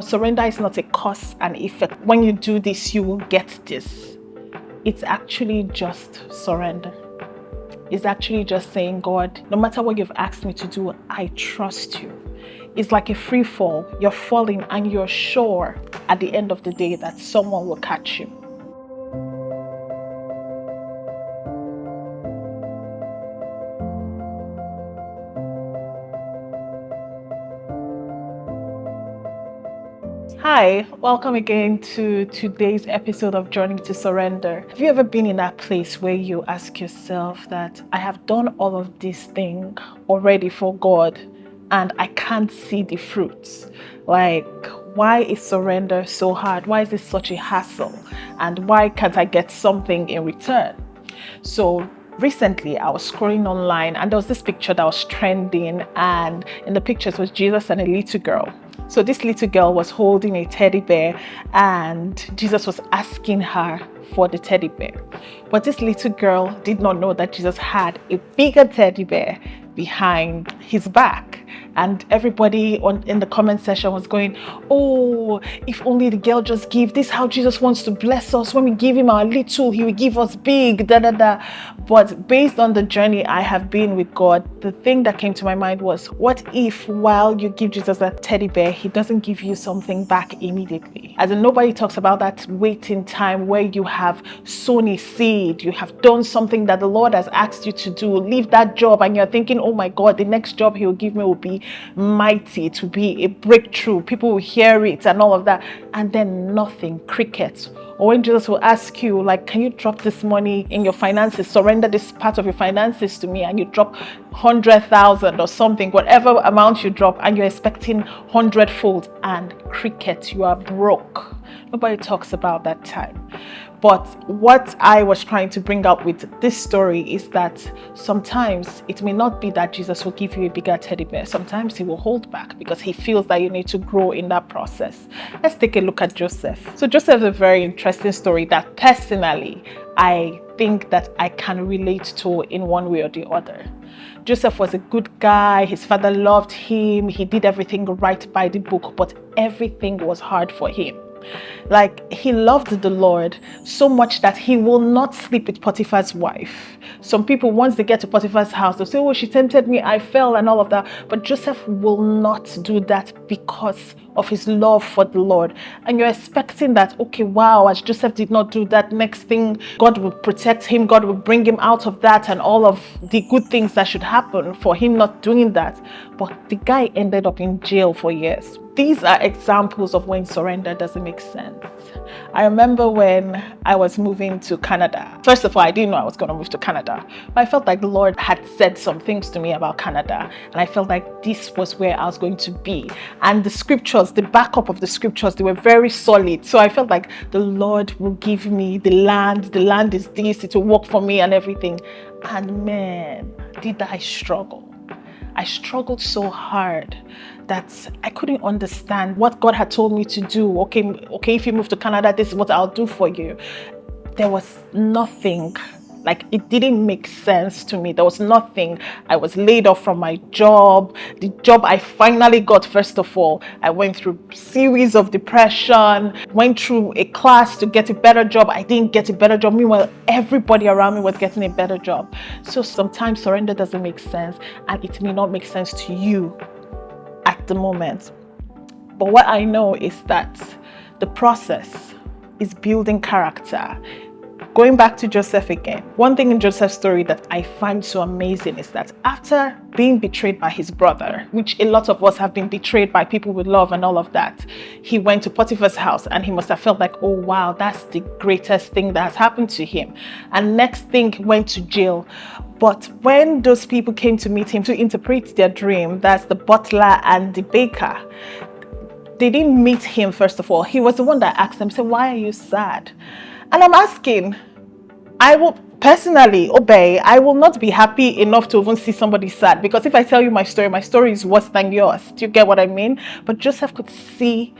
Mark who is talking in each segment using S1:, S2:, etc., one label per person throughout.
S1: Surrender is not a cause and effect. When you do this, you will get this. It's actually just surrender. It's actually just saying, God, no matter what you've asked me to do, I trust you. It's like a free fall. You're falling and you're sure at the end of the day that someone will catch you. Hi, welcome again to today's episode of Journey to Surrender. Have you ever been in that place where you ask yourself that I have done all of this thing already for God and I can't see the fruits? Like, why is surrender so hard? Why is it such a hassle? And why can't I get something in return? So recently I was scrolling online and there was this picture that was trending, and in the pictures was Jesus and a little girl. So this little girl was holding a teddy bear and Jesus was asking her for the teddy bear. But this little girl did not know that Jesus had a bigger teddy bear behind his back. And everybody in the comment section was going, oh, if only the girl just give. This how Jesus wants to bless us. When we give him our little, he will give us big, da da da. But based on the journey I have been with God, the thing that came to my mind was, what if while you give Jesus a teddy bear, he doesn't give you something back immediately? As in, nobody talks about that waiting time where you have sown a seed, you have done something that the Lord has asked you to do, leave that job, and you're thinking, oh my God, the next job he will give me will be mighty, to be a breakthrough, people will hear it and all of that, and then nothing, crickets. Or when Jesus will ask you, like, can you drop this money in your finances, surrender this part of your finances to me, and you drop 100,000 or something, whatever amount you drop, and you're expecting 100-fold, and cricket, you are broke. Nobody talks about that time. But what I was trying to bring up with this story is that sometimes it may not be that Jesus will give you a bigger teddy bear. Sometimes he will hold back because he feels that you need to grow in that process. Let's take a look at Joseph. So Joseph is a very interesting story that personally I think that I can relate to in one way or the other. Joseph was a good guy. His father loved him. He did everything right by the book, but everything was hard for him. Like, he loved the Lord so much that he will not sleep with Potiphar's wife. Some people, once they get to Potiphar's house, they'll say, oh, she tempted me, I fell, and all of that. But Joseph will not do that because of his love for the Lord. And you're expecting that, okay, wow, as Joseph did not do that, next thing, God will protect him, God will bring him out of that, and all of the good things that should happen for him not doing that. But the guy ended up in jail for years. These are examples of when surrender doesn't make sense. I remember when I was moving to Canada. First of all, I didn't know I was going to move to Canada, but I felt like the Lord had said some things to me about Canada, and I felt like this was where I was going to be. And the scriptures, the backup of the scriptures, they were very solid. So I felt like the Lord will give me the land. The land is this, it will work for me and everything. And man, did I struggle. I struggled so hard that I couldn't understand what God had told me to do. Okay, if you move to Canada, this is what I'll do for you. There was nothing. Like, it didn't make sense to me. There was nothing. I was laid off from my job. The job I finally got, first of all, I went through a series of depression, went through a class to get a better job. I didn't get a better job. Meanwhile, everybody around me was getting a better job. So sometimes surrender doesn't make sense, and it may not make sense to you at the moment. But what I know is that the process is building character. Going back to Joseph again, one thing in Joseph's story that I find so amazing is that after being betrayed by his brother, which a lot of us have been betrayed by people we love and all of that, he went to Potiphar's house and he must have felt like, oh wow, that's the greatest thing that has happened to him. And next thing, he went to jail. But when those people came to meet him to interpret their dream, that's the butler and the baker, they didn't meet him first of all. He was the one that asked them, said, why are you sad? And I'm asking, I will personally, Obehi, I will not be happy enough to even see somebody sad, because if I tell you my story is worse than yours. Do you get what I mean? But Joseph could see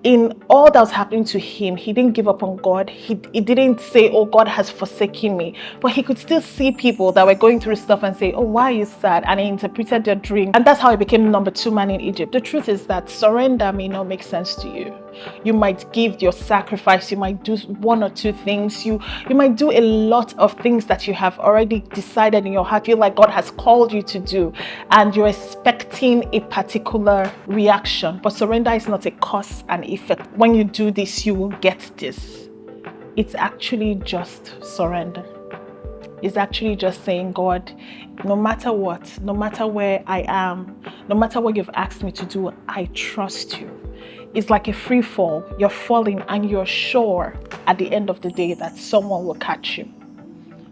S1: in all that was happening to him, he didn't give up on God. He didn't say, oh, God has forsaken me. But he could still see people that were going through stuff and say, oh, why are you sad? And he interpreted their dream. And that's how he became number 2 man in Egypt. The truth is that surrender may not make sense to you. You might give your sacrifice. You might do 1 or 2 things. You might do a lot of things that you have already decided in your heart, feel like God has called you to do, and you're expecting a particular reaction. But surrender is not a cause and effect. When you do this, you will get this. It's actually just surrender. It's actually just saying, God, no matter what, no matter where I am, no matter what you've asked me to do, I trust you. It's like a free fall. You're falling and you're sure at the end of the day that someone will catch you.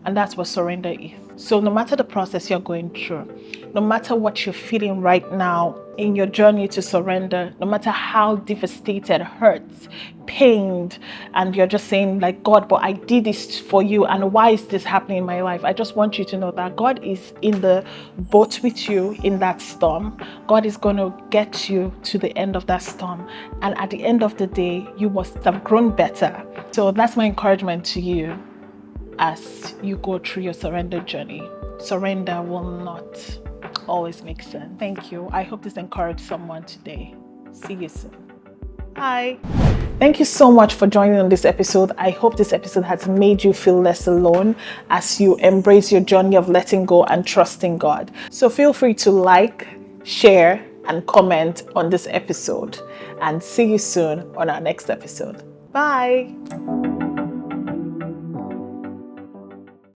S1: And that's what surrender is. So no matter the process you're going through, no matter what you're feeling right now in your journey to surrender, no matter how devastated, hurt, pained, and you're just saying like, God, but I did this for you, and why is this happening in my life? I just want you to know that God is in the boat with you in that storm. God is going to get you to the end of that storm. And at the end of the day, you must have grown better. So that's my encouragement to you as you go through your surrender journey. Surrender will not always make sense. Thank you. I hope this encouraged someone today. See you soon. Bye. Thank you so much for joining on this episode. I hope this episode has made you feel less alone as you embrace your journey of letting go and trusting God. So feel free to like, share, and comment on this episode. And see you soon on our next episode. Bye.